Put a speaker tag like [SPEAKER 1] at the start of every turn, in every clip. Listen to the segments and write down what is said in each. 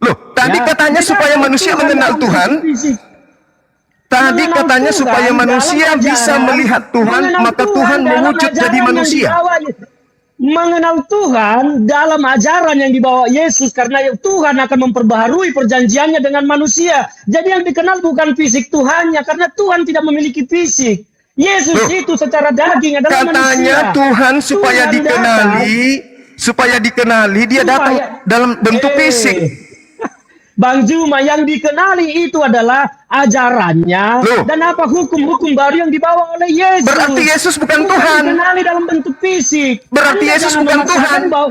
[SPEAKER 1] Loh, tadi
[SPEAKER 2] Ya,
[SPEAKER 1] katanya
[SPEAKER 2] tidak
[SPEAKER 1] supaya
[SPEAKER 2] ada
[SPEAKER 1] manusia
[SPEAKER 2] Tuhan
[SPEAKER 1] mengenal
[SPEAKER 2] dalam
[SPEAKER 1] Tuhan.
[SPEAKER 2] bentuk fisik.
[SPEAKER 1] Tadi
[SPEAKER 2] Mengenal
[SPEAKER 1] katanya
[SPEAKER 2] Tuhan
[SPEAKER 1] supaya
[SPEAKER 2] dalam
[SPEAKER 1] manusia bisa
[SPEAKER 2] ajaran,
[SPEAKER 1] melihat Tuhan,
[SPEAKER 2] mengenal
[SPEAKER 1] maka
[SPEAKER 2] Tuhan
[SPEAKER 1] Tuhan
[SPEAKER 2] dalam
[SPEAKER 1] mewujud jadi
[SPEAKER 2] ajaran yang
[SPEAKER 1] manusia.
[SPEAKER 2] dibawa, mengenal Tuhan dalam ajaran yang dibawa Yesus, karena Tuhan akan memperbaharui perjanjiannya dengan manusia. Jadi yang dikenal bukan fisik Tuhannya, karena Tuhan tidak memiliki fisik. Yesus
[SPEAKER 1] Loh,
[SPEAKER 2] itu secara daging adalah
[SPEAKER 1] katanya
[SPEAKER 2] manusia.
[SPEAKER 1] Tuhan supaya
[SPEAKER 2] Tuhan
[SPEAKER 1] dikenali, dia datang dalam bentuk fisik.
[SPEAKER 2] Bang Juma, yang dikenali itu adalah ajarannya.
[SPEAKER 1] Loh.
[SPEAKER 2] Dan apa hukum-hukum baru yang dibawa oleh Yesus.
[SPEAKER 1] Berarti Yesus bukan Tuhan.
[SPEAKER 2] Dikenali dalam bentuk fisik.
[SPEAKER 1] Berarti
[SPEAKER 2] Anda
[SPEAKER 1] Yesus
[SPEAKER 2] jangan
[SPEAKER 1] bukan
[SPEAKER 2] memaksakan
[SPEAKER 1] Tuhan.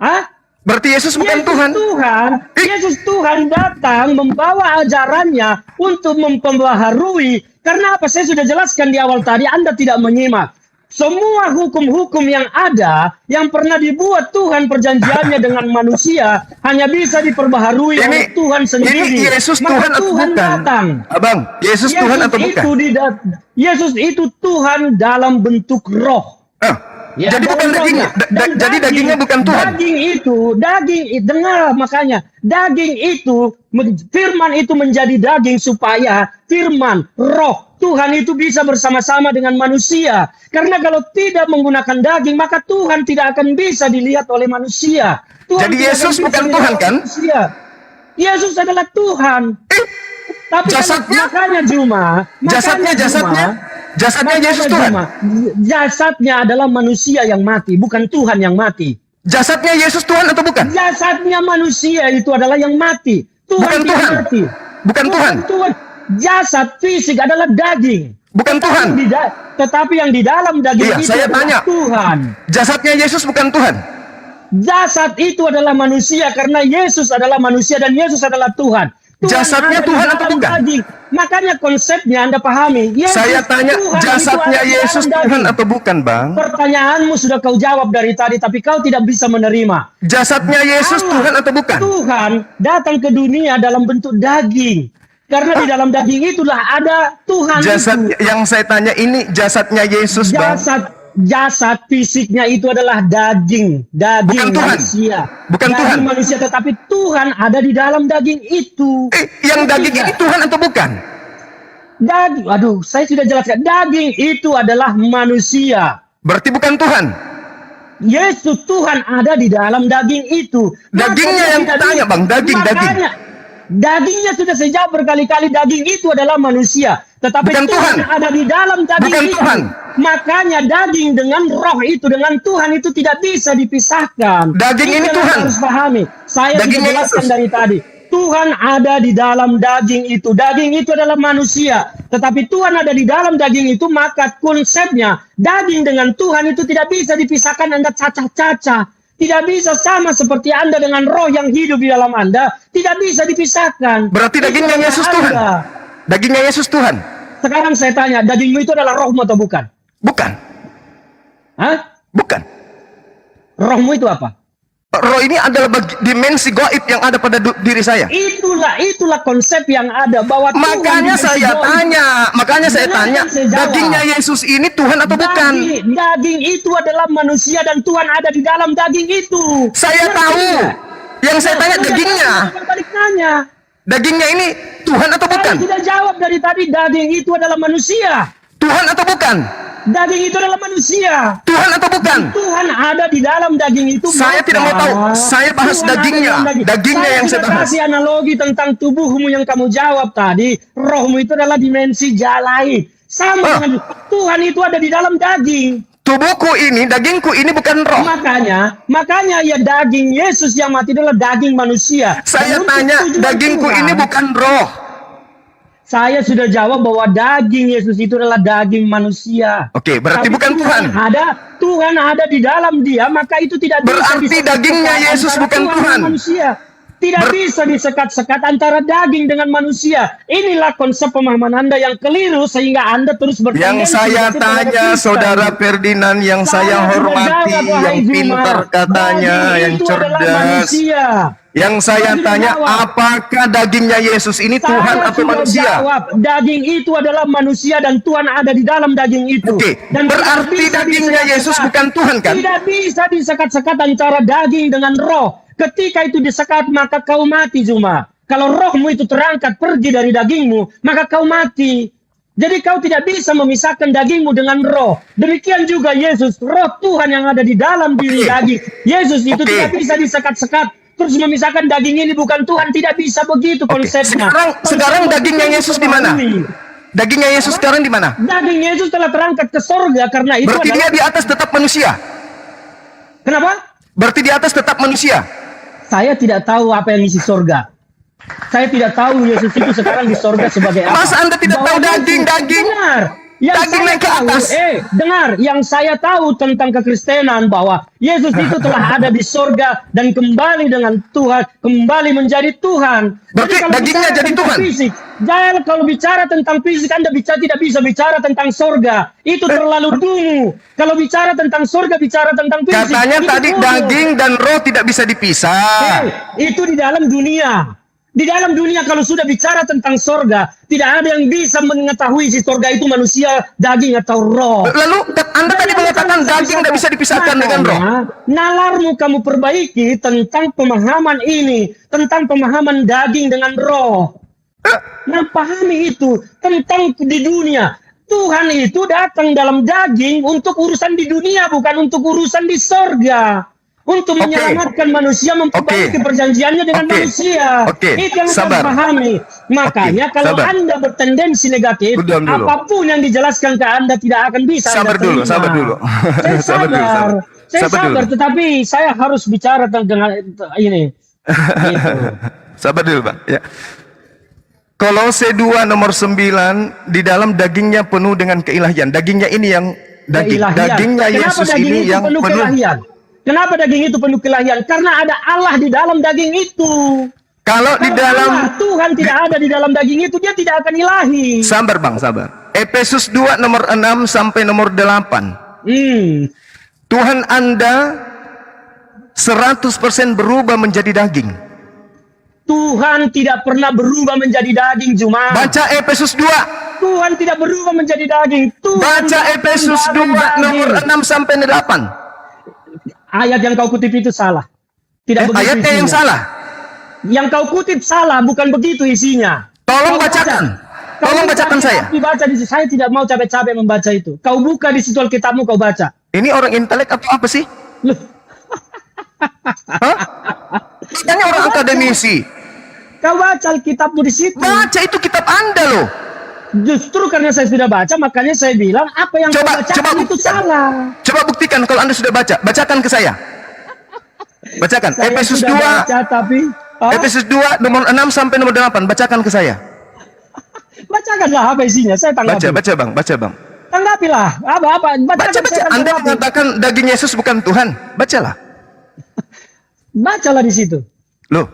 [SPEAKER 2] Hah?
[SPEAKER 1] Berarti Yesus bukan Tuhan.
[SPEAKER 2] Yesus Tuhan datang membawa ajarannya untuk memperbaharui. Karena apa? Saya sudah jelaskan di awal tadi, Anda tidak menyimak. Semua hukum-hukum yang ada, yang pernah dibuat Tuhan perjanjiannya dengan manusia, hanya bisa diperbaharui oleh Tuhan sendiri.
[SPEAKER 1] Ini Yesus
[SPEAKER 2] Maka
[SPEAKER 1] Tuhan atau
[SPEAKER 2] Tuhan
[SPEAKER 1] bukan?
[SPEAKER 2] datang.
[SPEAKER 1] Abang, Yesus Tuhan atau bukan?
[SPEAKER 2] Yesus itu Tuhan dalam bentuk roh.
[SPEAKER 1] Ya, jadi bukan dagingnya. Jadi dagingnya bukan Tuhan.
[SPEAKER 2] Dengar makanya. Daging itu, firman itu menjadi daging supaya firman, roh, Tuhan itu bisa bersama-sama dengan manusia. Karena kalau tidak menggunakan daging, maka Tuhan tidak akan bisa dilihat oleh manusia.
[SPEAKER 1] Jadi Yesus bukan Tuhan kan?
[SPEAKER 2] Yesus adalah Tuhan. Tapi
[SPEAKER 1] jasadnya?
[SPEAKER 2] Makanya
[SPEAKER 1] Jasadnya Yesus Tuhan.
[SPEAKER 2] Jasadnya adalah manusia yang mati, bukan Tuhan yang mati.
[SPEAKER 1] Jasadnya Yesus Tuhan atau bukan?
[SPEAKER 2] Jasadnya manusia itu adalah yang mati.
[SPEAKER 1] Bukan Tuhan.
[SPEAKER 2] Mati.
[SPEAKER 1] Bukan Tuhan.
[SPEAKER 2] Jasad fisik adalah daging.
[SPEAKER 1] Bukan Tuhan.
[SPEAKER 2] Tetapi yang di dalam daging itu
[SPEAKER 1] saya tanya.
[SPEAKER 2] Tuhan.
[SPEAKER 1] Jasadnya Yesus bukan Tuhan.
[SPEAKER 2] Jasad itu adalah manusia karena Yesus adalah manusia dan Yesus adalah Tuhan.
[SPEAKER 1] Jasadnya Tuhan atau bukan?
[SPEAKER 2] Daging. Makanya konsepnya Anda pahami. Yesus,
[SPEAKER 1] saya tanya,
[SPEAKER 2] Tuhan
[SPEAKER 1] jasadnya Yesus Tuhan atau bukan, Bang?
[SPEAKER 2] Pertanyaanmu sudah kau jawab dari tadi, tapi kau tidak bisa menerima.
[SPEAKER 1] Jasadnya Yesus Tuhan atau bukan?
[SPEAKER 2] Tuhan datang ke dunia dalam bentuk daging. Karena di dalam daging itulah ada Tuhan.
[SPEAKER 1] Yang saya tanya ini jasadnya Yesus, Bang.
[SPEAKER 2] Jasad fisiknya itu adalah daging
[SPEAKER 1] bukan
[SPEAKER 2] manusia.
[SPEAKER 1] Bukan Tuhan.
[SPEAKER 2] Manusia, tetapi Tuhan ada di dalam daging itu.
[SPEAKER 1] Yang daging ini Tuhan atau bukan?
[SPEAKER 2] Daging, saya sudah jelaskan. Daging itu adalah manusia.
[SPEAKER 1] Berarti bukan Tuhan.
[SPEAKER 2] Yesus Tuhan ada di dalam daging itu.
[SPEAKER 1] Dagingnya yang tanya, Bang, daging.
[SPEAKER 2] Dagingnya sudah saya jawab berkali-kali, daging itu adalah manusia. Tetapi
[SPEAKER 1] bukan
[SPEAKER 2] Tuhan ada di dalam daging
[SPEAKER 1] bukan
[SPEAKER 2] itu.
[SPEAKER 1] Tuhan.
[SPEAKER 2] Makanya daging dengan roh itu, dengan Tuhan itu tidak bisa dipisahkan.
[SPEAKER 1] Daging ini Tuhan.
[SPEAKER 2] Harus pahami. Saya sudah jelaskan dari tadi. Tuhan ada di dalam daging itu. Daging itu adalah manusia. Tetapi Tuhan ada di dalam daging itu, maka konsepnya daging dengan Tuhan itu tidak bisa dipisahkan. Anda cacah-cacah. Tidak bisa sama seperti Anda dengan roh yang hidup di dalam Anda. Tidak bisa dipisahkan.
[SPEAKER 1] Berarti dagingnya Yesus Tuhan. Dagingnya Yesus Tuhan.
[SPEAKER 2] Sekarang saya tanya, dagingmu itu adalah rohmu atau bukan?
[SPEAKER 1] Bukan.
[SPEAKER 2] Hah?
[SPEAKER 1] Bukan.
[SPEAKER 2] Rohmu itu apa?
[SPEAKER 1] Roh ini adalah dimensi gaib yang ada pada diri saya.
[SPEAKER 2] Itulah konsep yang ada bahwa
[SPEAKER 1] makanya saya tanya, dagingnya Yesus ini Tuhan atau bukan?
[SPEAKER 2] Daging itu adalah manusia dan Tuhan ada di dalam daging itu.
[SPEAKER 1] Saya tahu. Yang saya tanya dagingnya. Dagingnya ini Tuhan atau bukan?
[SPEAKER 2] Saya sudah jawab dari tadi, daging itu adalah manusia.
[SPEAKER 1] Tuhan atau bukan?
[SPEAKER 2] Daging itu adalah manusia.
[SPEAKER 1] Tuhan atau bukan?
[SPEAKER 2] Tuhan ada di dalam daging itu.
[SPEAKER 1] Saya tidak mau tahu. Saya bahas dagingnya. Dagingnya yang saya bahas.
[SPEAKER 2] Kasih analogi tentang tubuhmu yang kamu jawab tadi. Rohmu itu adalah dimensi lain. Sama dengan Tuhan itu ada di dalam daging.
[SPEAKER 1] Tubuhku ini, dagingku ini bukan roh.
[SPEAKER 2] Makanya ya daging Yesus yang mati adalah daging manusia.
[SPEAKER 1] Saya tanya, dagingku ini bukan roh.
[SPEAKER 2] Saya sudah jawab bahwa daging Yesus itu adalah daging manusia.
[SPEAKER 1] Oke, berarti bukan Tuhan.
[SPEAKER 2] Tuhan ada di dalam dia, maka itu tidak bisa.
[SPEAKER 1] Berarti dagingnya Yesus bukan Tuhan.
[SPEAKER 2] Manusia. Tidak bisa disekat-sekat antara daging dengan manusia. Inilah konsep pemahaman Anda yang keliru sehingga Anda terus bertanya.
[SPEAKER 1] Yang saya tanya, Saudara Ferdinand, yang saya hormati, yang pintar katanya, yang cerdas. Yang saya tanya, apakah dagingnya Yesus ini Tuhan atau manusia?
[SPEAKER 2] Daging itu adalah manusia dan Tuhan ada di dalam daging itu.
[SPEAKER 1] Dan berarti dagingnya Yesus bukan Tuhan kan?
[SPEAKER 2] Tidak bisa disekat-sekat antara daging dengan roh. Ketika itu disekat, maka kau mati cuma. Kalau rohmu itu terangkat pergi dari dagingmu, maka kau mati. Jadi kau tidak bisa memisahkan dagingmu dengan roh. Demikian juga Yesus, roh Tuhan yang ada di dalam diri daging. Yesus itu tidak bisa disekat-sekat. Terus memisahkan daging ini bukan Tuhan, tidak bisa begitu konsepnya.
[SPEAKER 1] Sekarang dagingnya Yesus di mana? Dagingnya Yesus sekarang di mana?
[SPEAKER 2] Daging Yesus telah terangkat ke sorga karena itu
[SPEAKER 1] berarti dia di atas tetap manusia.
[SPEAKER 2] Kenapa?
[SPEAKER 1] Berarti di atas tetap manusia.
[SPEAKER 2] Saya tidak tahu apa yang isi sorga. Saya tidak tahu Yesus itu sekarang di sorga sebagai apa.
[SPEAKER 1] Masa Anda tidak tahu daging?
[SPEAKER 2] Dengar. Yang
[SPEAKER 1] Daging
[SPEAKER 2] saya
[SPEAKER 1] naik ke
[SPEAKER 2] tahu,
[SPEAKER 1] atas.
[SPEAKER 2] dengar, yang saya tahu tentang kekristenan bahwa Yesus itu telah ada di sorga dan kembali dengan Tuhan, kembali menjadi Tuhan.
[SPEAKER 1] Berarti
[SPEAKER 2] kalau
[SPEAKER 1] dagingnya
[SPEAKER 2] bicara
[SPEAKER 1] jadi
[SPEAKER 2] tentang
[SPEAKER 1] Tuhan?
[SPEAKER 2] Fisik, jangan kalau bicara tentang fisik, Anda tidak bisa bicara tentang sorga. Itu terlalu dulu. Kalau bicara tentang sorga, bicara tentang fisik.
[SPEAKER 1] Katanya
[SPEAKER 2] itu
[SPEAKER 1] tadi
[SPEAKER 2] dulu.
[SPEAKER 1] daging dan roh tidak bisa dipisah.
[SPEAKER 2] Itu di dalam dunia. Di dalam dunia kalau sudah bicara tentang sorga, tidak ada yang bisa mengetahui si sorga itu manusia, daging atau roh.
[SPEAKER 1] Lalu Anda tadi mengatakan daging tidak bisa dipisahkan dengan roh.
[SPEAKER 2] Nalarmu kamu perbaiki tentang pemahaman ini, tentang pemahaman daging dengan roh. Nah, pahami itu tentang di dunia. Tuhan itu datang dalam daging untuk urusan di dunia, bukan untuk urusan di sorga. Untuk menyelamatkan manusia, memperbaiki perjanjiannya dengan manusia. Itu yang saya pahami. Makanya kalau Anda bertendensi negatif, apapun yang dijelaskan ke Anda tidak akan bisa.
[SPEAKER 1] Sabar dulu.
[SPEAKER 2] Saya sabar, tetapi saya harus bicara tentang ini. Gitu.
[SPEAKER 1] Sabar dulu, Pak. Ya. Kolose 2 nomor 9, di dalam dagingnya penuh dengan keilahian. Dagingnya ini yang dagingnya Yesus ini yang penuh
[SPEAKER 2] keilahian. Kenapa daging itu penuh keilahian? Karena ada Allah di dalam daging itu.
[SPEAKER 1] Kalau di dalam
[SPEAKER 2] Tuhan tidak ada di dalam daging itu, dia tidak akan ilahi.
[SPEAKER 1] Sabar Bang, sabar. Efesus 2 nomor 6 sampai nomor 8. Tuhan Anda 100% berubah menjadi daging.
[SPEAKER 2] Tuhan tidak pernah berubah menjadi daging, cuma.
[SPEAKER 1] Baca Efesus 2.
[SPEAKER 2] Tuhan tidak berubah menjadi daging.
[SPEAKER 1] Baca Efesus 2 nomor 6 sampai 8.
[SPEAKER 2] Ayat yang kau kutip itu salah. Tidak begitu
[SPEAKER 1] ayatnya
[SPEAKER 2] isinya.
[SPEAKER 1] yang salah.
[SPEAKER 2] Yang kau kutip salah, bukan begitu isinya.
[SPEAKER 1] Tolong bacakan. Tolong bacakan saya.
[SPEAKER 2] Dibaca di saya tidak mau capek-capek membaca itu. Kau buka di situ Alkitabmu, kau baca.
[SPEAKER 1] Ini orang intelek atau apa sih? Hah? Katanya orang akademisi.
[SPEAKER 2] Kau baca Alkitabmu di situ.
[SPEAKER 1] Baca itu kitab Anda loh.
[SPEAKER 2] Justru karena saya sudah baca, makanya saya bilang apa yang kau bacakan itu salah.
[SPEAKER 1] Coba buktikan kalau Anda sudah baca. Bacakan ke saya. Bacakan.
[SPEAKER 2] Saya
[SPEAKER 1] Efesus 2.
[SPEAKER 2] Baca, tapi,
[SPEAKER 1] Efesus 2 nomor 6 sampai nomor 8. Bacakan ke saya.
[SPEAKER 2] Bacakanlah apa isinya. Saya tanggapi.
[SPEAKER 1] Baca Bang.
[SPEAKER 2] Tanggapilah. Apa?
[SPEAKER 1] Baca. Anda mengatakan daging Yesus bukan Tuhan. Bacalah.
[SPEAKER 2] Bacalah di situ.
[SPEAKER 1] Loh,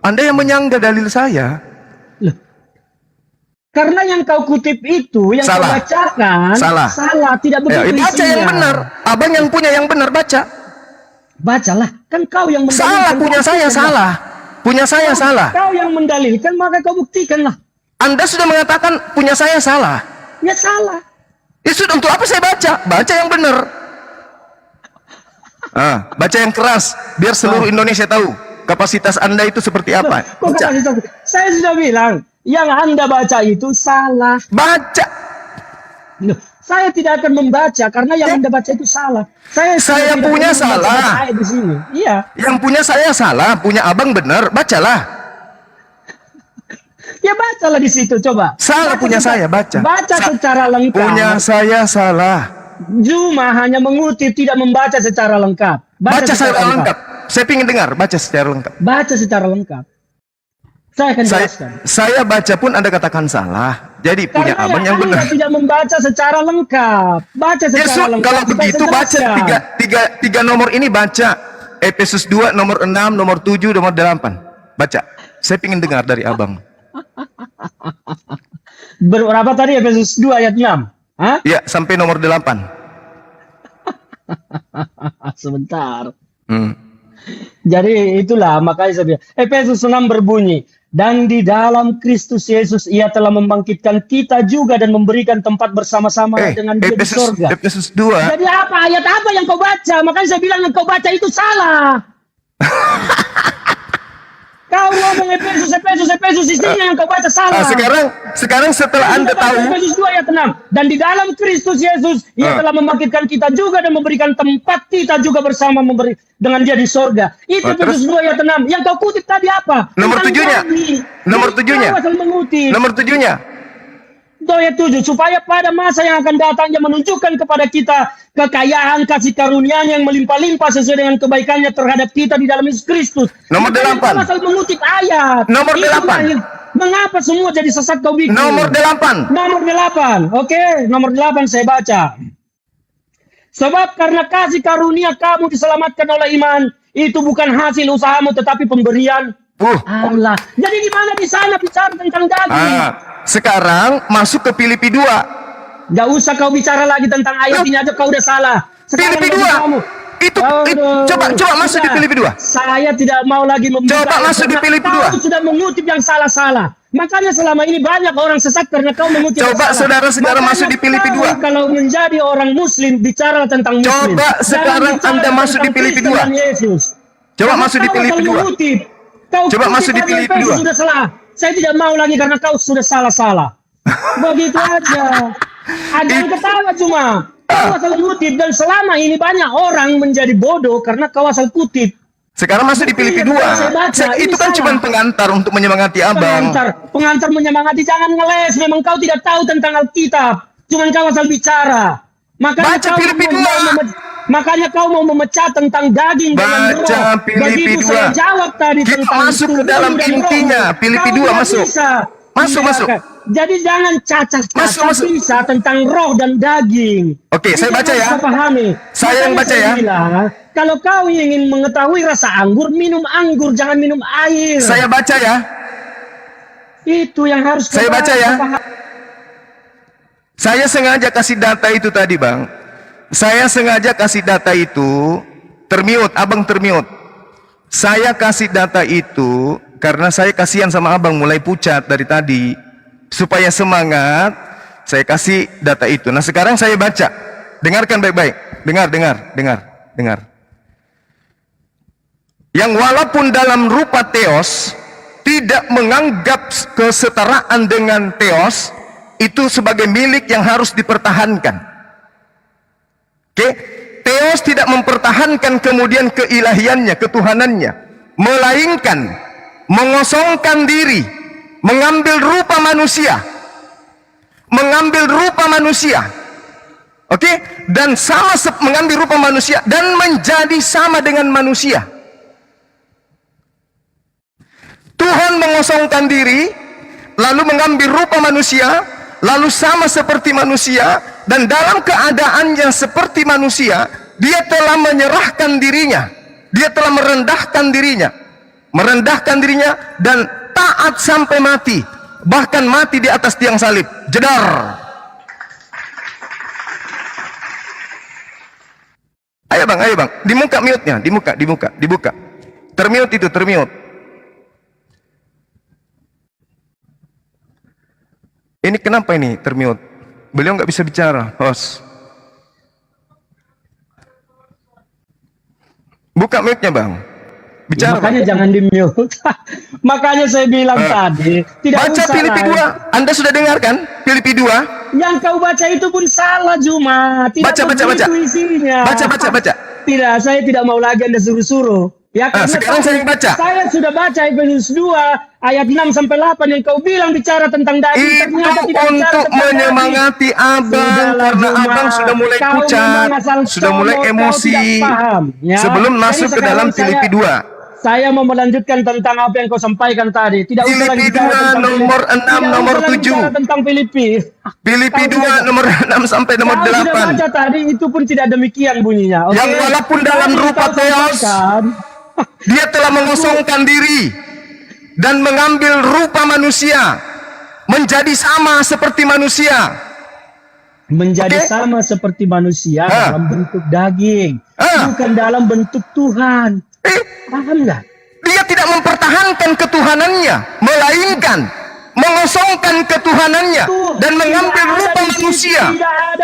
[SPEAKER 1] Anda yang menyanggah dalil saya.
[SPEAKER 2] Loh. Karena yang kau kutip itu, yang
[SPEAKER 1] salah.
[SPEAKER 2] Kau bacakan, salah, tidak begitu
[SPEAKER 1] baca
[SPEAKER 2] isinya.
[SPEAKER 1] yang benar. Abang yang punya yang benar, baca.
[SPEAKER 2] Bacalah, kan kau yang mendalilkan.
[SPEAKER 1] Salah, punya saya salah. Punya saya salah.
[SPEAKER 2] Kau yang mendalilkan, maka kau buktikanlah.
[SPEAKER 1] Anda sudah mengatakan punya saya salah.
[SPEAKER 2] Ya salah.
[SPEAKER 1] Ya sudah, untuk apa saya baca? Baca yang benar. Baca yang keras, biar seluruh Indonesia tahu kapasitas Anda itu seperti apa. Baca.
[SPEAKER 2] Saya sudah bilang, yang Anda baca itu salah.
[SPEAKER 1] Baca.
[SPEAKER 2] Loh, saya tidak akan membaca karena yang Anda baca itu salah.
[SPEAKER 1] Saya punya salah.
[SPEAKER 2] Di sini. Iya.
[SPEAKER 1] Yang punya saya salah, punya abang benar, bacalah.
[SPEAKER 2] Ya bacalah di situ, coba.
[SPEAKER 1] Salah punya saya, baca.
[SPEAKER 2] Baca secara lengkap.
[SPEAKER 1] Punya saya salah.
[SPEAKER 2] Cuma hanya mengutip, tidak membaca secara lengkap.
[SPEAKER 1] Baca secara lengkap. Saya ingin dengar, baca secara lengkap.
[SPEAKER 2] Baca secara lengkap. Saya akan jelaskan.
[SPEAKER 1] Saya baca pun Anda katakan salah. Jadi punya abang yang benar.
[SPEAKER 2] Anda tidak membaca secara lengkap. Baca secara lengkap.
[SPEAKER 1] Kalau begitu baca tiga nomor ini, baca. Efesus 2 nomor 6, nomor 7, nomor 8. Baca. Saya ingin dengar dari abang.
[SPEAKER 2] Berapa tadi Efesus 2 ayat 6? Hah?
[SPEAKER 1] Ya, sampai nomor 8.
[SPEAKER 2] Sebentar. Jadi itulah makanya saya bilang Efesus 6 berbunyi, dan di dalam Kristus Yesus ia telah membangkitkan kita juga dan memberikan tempat bersama-sama dengan dia di surga.
[SPEAKER 1] Efesus 2.
[SPEAKER 2] Jadi apa ayat apa yang kau baca? Makanya saya bilang yang kau baca itu salah. Kau ngomong Efesus isinya yang kau baca salah.
[SPEAKER 1] Sekarang setelah Anda tahu
[SPEAKER 2] Efesus 2 ayat 6. Dan di dalam Kristus Yesus Ia telah membangkitkan kita juga dan memberikan tempat kita juga bersama dengan Dia di sorga. Itu Efesus 2 ayat 6. Yang kau kutip tadi apa?
[SPEAKER 1] Nomor 7-nya. Nomor 7-nya.
[SPEAKER 2] Ayat 7, supaya pada masa yang akan datang Dia menunjukkan kepada kita kekayaan kasih karunia-Nya yang melimpah-limpah sesuai dengan kebaikannya terhadap kita di dalam Yesus Kristus.
[SPEAKER 1] Nomor 8.
[SPEAKER 2] Kau asal mengutip ayat.
[SPEAKER 1] Nomor 8.
[SPEAKER 2] Mengapa semua jadi sesat kau bikin?
[SPEAKER 1] Nomor 8.
[SPEAKER 2] Nomor 8. Oke, nomor 8 saya baca. Sebab karena kasih karunia kamu diselamatkan oleh iman, itu bukan hasil usahamu tetapi pemberian Allah. Jadi gimana di sana bicara tentang daging?
[SPEAKER 1] Sekarang masuk ke Filipi 2.
[SPEAKER 2] Gak usah kau bicara lagi tentang ayat ini aja, kau udah salah.
[SPEAKER 1] Filipi 2. Coba masuk di Filipi 2.
[SPEAKER 2] Saya tidak mau lagi membuka.
[SPEAKER 1] Coba masuk di Filipi 2.
[SPEAKER 2] Kau sudah mengutip yang salah-salah. Makanya selama ini banyak orang sesat karena kau mengutip yang salah.
[SPEAKER 1] Coba saudara sekarang masuk di Filipi 2.
[SPEAKER 2] Kalau menjadi orang muslim, bicara tentang muslim.
[SPEAKER 1] Coba sekarang Anda masuk di Filipi 2. Coba masuk di Filipi 2. Coba masuk di Filipi 2.
[SPEAKER 2] Sudah salah. Saya tidak mau lagi karena kau sudah salah-salah. Begitu aja. Ada yang ketawa cuma. Kau asal kutip, dan selama ini banyak orang menjadi bodoh karena kau asal kutip.
[SPEAKER 1] Sekarang masuk di Filipi 2. Itu kan cuma pengantar untuk menyemangati abang.
[SPEAKER 2] Pengantar menyemangati, jangan ngeles. Memang kau tidak tahu tentang Alkitab. Cuman kau asal bicara.
[SPEAKER 1] Baca Filipi 2.
[SPEAKER 2] Makanya kau mau memecah tentang daging dengan roh.
[SPEAKER 1] Baca Filipi 2.
[SPEAKER 2] Saya jawab tadi
[SPEAKER 1] kita
[SPEAKER 2] tentang
[SPEAKER 1] masuk ke dalam intinya. Filipi 2 masuk. Masuk.
[SPEAKER 2] Jadi jangan cacah-cacah tentang roh dan daging.
[SPEAKER 1] Oke, saya baca ya. Saya yang baca ya.
[SPEAKER 2] Kalau kau ingin mengetahui rasa anggur, minum anggur, jangan minum air.
[SPEAKER 1] Saya baca ya.
[SPEAKER 2] Itu yang harus
[SPEAKER 1] saya baca ya. Saya sengaja kasih data itu tadi, Bang. Saya sengaja kasih data itu termute, abang termute. Saya kasih data itu karena saya kasihan sama abang mulai pucat dari tadi. Supaya semangat, saya kasih data itu. Nah sekarang saya baca. Dengarkan baik-baik. Dengar. Yang walaupun dalam rupa theos, tidak menganggap kesetaraan dengan theos, itu sebagai milik yang harus dipertahankan. Oke, theos tidak mempertahankan kemudian keilahiannya, ketuhanannya, melainkan mengosongkan diri, mengambil rupa manusia, oke, dan mengambil rupa manusia dan menjadi sama dengan manusia. Tuhan mengosongkan diri, lalu mengambil rupa manusia, lalu sama seperti manusia, dan dalam keadaannya seperti manusia, dia telah menyerahkan dirinya, dia telah merendahkan dirinya dan taat sampai mati, bahkan mati di atas tiang salib. Jedar. Ayo bang, dibuka mute-nya, dibuka. Termute itu, termute. Ini kenapa ini termute? Beliau nggak bisa bicara, host. Buka mute-nya bang. Bicara,
[SPEAKER 2] makanya bang. Jangan di-mute. Makanya saya bilang tadi, tidak
[SPEAKER 1] baca
[SPEAKER 2] usah.
[SPEAKER 1] Filipi 2. Anda sudah dengar kan? Filipi 2.
[SPEAKER 2] Yang kau baca itu pun salah, Juma. Tidak
[SPEAKER 1] baca.
[SPEAKER 2] Isinya.
[SPEAKER 1] Baca.
[SPEAKER 2] Tidak, saya tidak mau lagi Anda suruh-suruh. Ya,
[SPEAKER 1] sekarang saya baca.
[SPEAKER 2] Saya sudah baca Efesus 2 ayat 6 sampai 8 yang kau bilang bicara tentang daging.
[SPEAKER 1] Itu untuk menyemangati abang karena abang sudah mulai pucat, sudah mulai emosi. Ya. Sebelum masuk ke dalam Filipi 2.
[SPEAKER 2] Saya mau melanjutkan tentang apa yang kau sampaikan tadi. Tidak usah lagi bicara tentang
[SPEAKER 1] nomor 6, nomor 7.
[SPEAKER 2] Tentang Filipi
[SPEAKER 1] 2 nomor 6 sampai nomor 8.
[SPEAKER 2] Sudah baca tadi, itu pun tidak demikian bunyinya. Okay?
[SPEAKER 1] Yang walaupun dalam rupa theos, dia telah mengosongkan diri dan mengambil rupa manusia, menjadi sama seperti manusia.
[SPEAKER 2] Menjadi sama seperti manusia dalam bentuk daging, bukan dalam bentuk Tuhan. Paham nggak?
[SPEAKER 1] Dia tidak mempertahankan ketuhanannya, melainkan mengosongkan ketuhanannya dan mengambil rupa manusia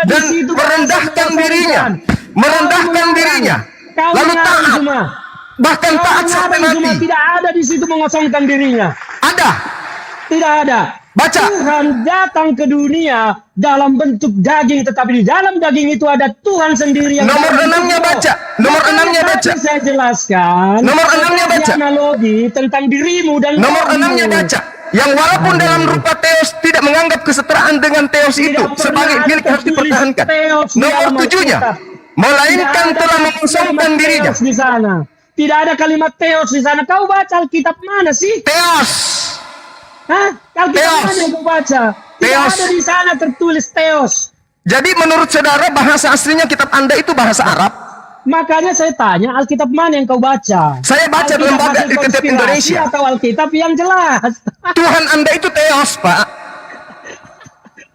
[SPEAKER 1] dan merendahkan dirinya, lalu taat. bahkan taat sampai
[SPEAKER 2] Adam cuma
[SPEAKER 1] mati.
[SPEAKER 2] tidak ada di situ mengosongkan dirinya.
[SPEAKER 1] Ada.
[SPEAKER 2] Tidak ada.
[SPEAKER 1] Baca.
[SPEAKER 2] Tuhan datang ke dunia dalam bentuk daging, tetapi di dalam daging itu ada Tuhan sendiri yang
[SPEAKER 1] Nomor
[SPEAKER 2] dalam
[SPEAKER 1] 6-nya
[SPEAKER 2] bentuk
[SPEAKER 1] baca.
[SPEAKER 2] roh.
[SPEAKER 1] Nomor
[SPEAKER 2] Makanya
[SPEAKER 1] 6-nya
[SPEAKER 2] tadi
[SPEAKER 1] baca.
[SPEAKER 2] Saya jelaskan.
[SPEAKER 1] Nomor 6-nya baca.
[SPEAKER 2] sebagai analogi tentang dirimu dan
[SPEAKER 1] Nomor
[SPEAKER 2] rohmu.
[SPEAKER 1] 6-nya baca. Yang walaupun dalam rupa teos tidak menganggap kesetaraan dengan teos
[SPEAKER 2] Tidak
[SPEAKER 1] itu
[SPEAKER 2] pernah
[SPEAKER 1] sebagai
[SPEAKER 2] ada
[SPEAKER 1] milik harus
[SPEAKER 2] tertulis
[SPEAKER 1] dipertahankan.
[SPEAKER 2] teos di
[SPEAKER 1] Nomor
[SPEAKER 2] dalam
[SPEAKER 1] 7-nya,
[SPEAKER 2] Alkitab.
[SPEAKER 1] melainkan
[SPEAKER 2] Tidak ada
[SPEAKER 1] telah
[SPEAKER 2] kalimat
[SPEAKER 1] mengosongkan dirinya.
[SPEAKER 2] teos di sana. Tidak ada kalimat teos di sana. Kau baca Alkitab mana sih?
[SPEAKER 1] Teos.
[SPEAKER 2] Hah? Alkitab
[SPEAKER 1] Teos.
[SPEAKER 2] mana yang kau baca? Tidak
[SPEAKER 1] Teos.
[SPEAKER 2] ada di sana tertulis teos.
[SPEAKER 1] Jadi menurut saudara bahasa aslinya kitab Anda itu bahasa Arab?
[SPEAKER 2] Makanya saya tanya, Alkitab mana yang kau baca?
[SPEAKER 1] Saya baca
[SPEAKER 2] Alkitab
[SPEAKER 1] lembaga
[SPEAKER 2] hasil
[SPEAKER 1] Alkitab
[SPEAKER 2] konspirasi
[SPEAKER 1] Indonesia.
[SPEAKER 2] atau Alkitab yang jelas?
[SPEAKER 1] Tuhan Anda itu teos, Pak.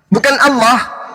[SPEAKER 1] Bukan Allah.